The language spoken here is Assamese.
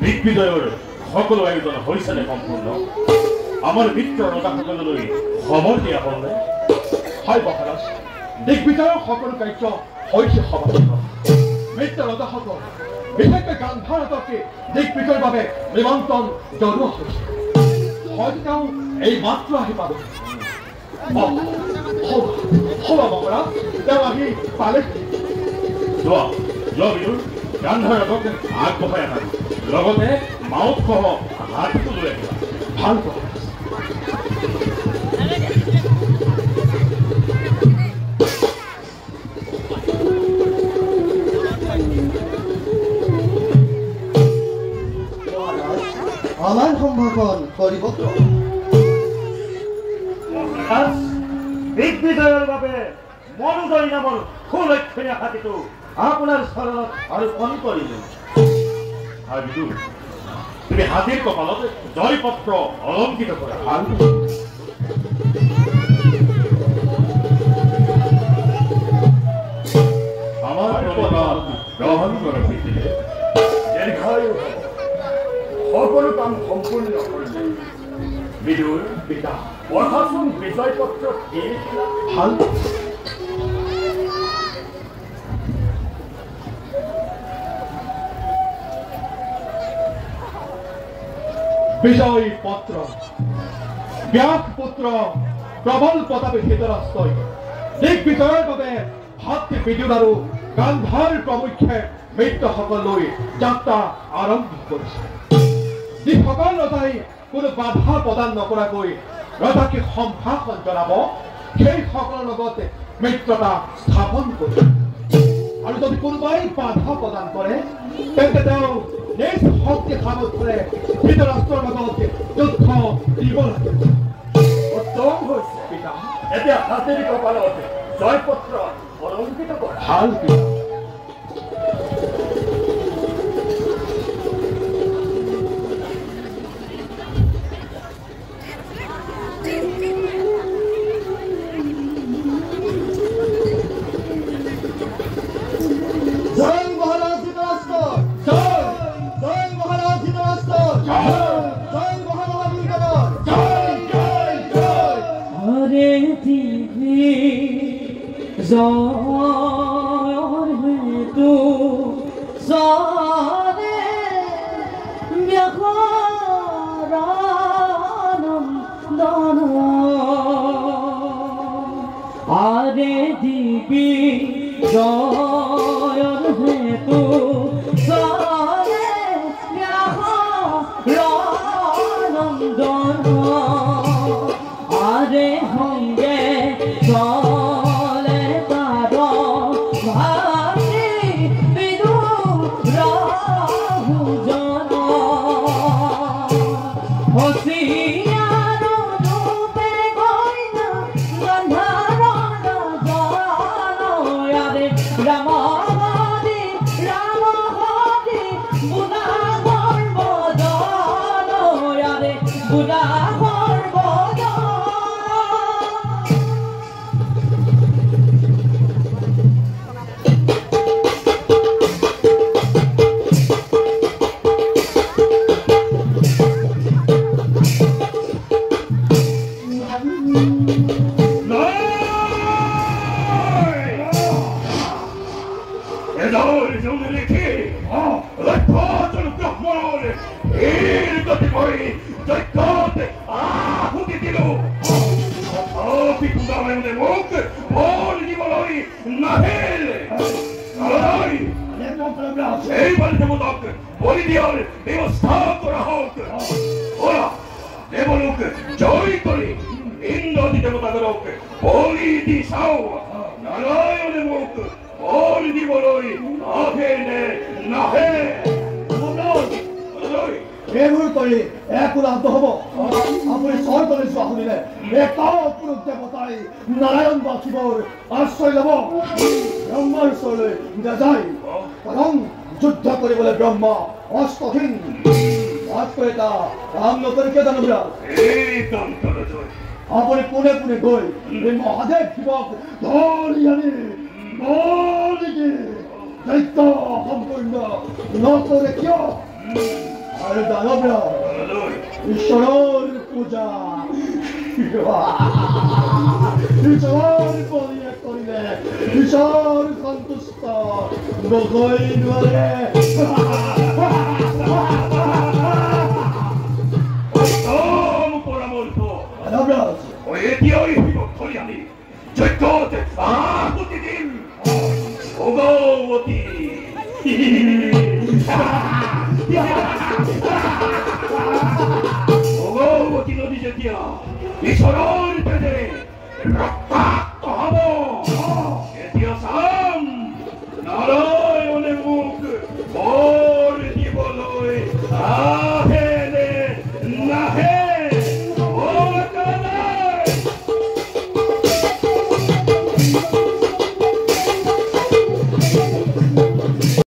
দিগ্বিজয়ৰ সকলো আয়োজন হৈছেনে সম্পূৰ্ণ? আমাৰ মিত্ৰ ৰজাসকললৈ খবৰ দিয়া হ'লনে? হয় মহাৰাজ, দিগ্বিজয়ৰ সকলো কাৰ্য হৈছে সমাপ্ত। মিত্ৰ ৰজাসকল বিশেষকৈ গান্ধাৰকে দিগ্বিজয়ৰ বাবে নিমন্ত্ৰণ জনোৱা হৈছে। হয়তো তেওঁ এই মাত্ৰ আহি পাব। মহাৰাজ, তেওঁ আহি পালে। যোৱা বিদুৰ, গান্ধাৰক আগবঢ়াই আনা, লগতে মাউত সহ হাতীটো লৈ আহিবা। ভাল কথা। আমাৰ সম্ভাষণ কৰিব। দিগ্বিজয়ৰ বাবে মনোজয় নামৰ সুলক্ষণীয় হাতীটো আপোনাৰ চৰণত অৰ্পণ কৰিলো। তুমি হাতীৰ কপালত জয়পত্ৰ অলংকিত কৰা। ভাল আমাৰ গ্ৰহণ কৰা হৈছিলে। দীৰ্ঘায়ু সকলো কাম সম্পূৰ্ণ কৰিলে। বিদুৰ পিতা পঢ়াচোন বিজয় পত্ৰ কি লিখিলা? ভাল বিজয় পত্ৰ ব্যাস পুত্ৰ প্ৰবল প্ৰতাপী ধৃতৰাষ্ট্ৰই দিগ্বিজয়ৰ বাবে ভাতৃ বিদুৰ আৰু গান্ধাৰ প্ৰমুখ্যে মিত্ৰসকললৈ যাত্ৰা আৰম্ভ কৰিছে। যিসকল ৰজাই কোনো বাধা প্ৰদান নকৰাকৈ ৰজাকে সম্ভাষণ জনাব, সেই সকলৰ লগত মিত্ৰতা স্থাপন কৰিব। আৰু যদি কোনোবাই বাধা প্ৰদান কৰে, তেন্তে তেওঁ নিজ শক্তি সামৰ্থ্যৰে ধৃতৰাষ্ট্ৰৰ লগত যুদ্ধ দিব লাগে। উত্তম হৈছে পিতা। এতিয়া হাতীৰ কপালত জয়পত্ৰ অলংকিত কৰা। ভাল পিতা। নাৰায়ণ বা শিৱৰ আশ্ৰয় ল'ব। ব্ৰহ্মাৰ ওচৰলৈ নাযায়, কাৰণ যুদ্ধ কৰিবলৈ ব্ৰহ্ম অষ্টহীন আজকৈ এটা কাম নকৰি কিয় জানো বিৰাট আপুনি পোনে পোনে গৈ এই মহাদেৱ শিৱক ধৰি আনি দায়িত্ব সম্পূৰ্ণ নকৰে কিয় আৰু জানো বিৰাট ঈশ্বৰৰ পূজা ঈশ্বৰ বলিয়ে কৰিলে ঈশ্বৰ সন্তুষ্ট নহৈ নোৱাৰে এতিয়াই শিৱক ধৰি আনি যজ্ঞতে আহুতি দিম ভগৱতী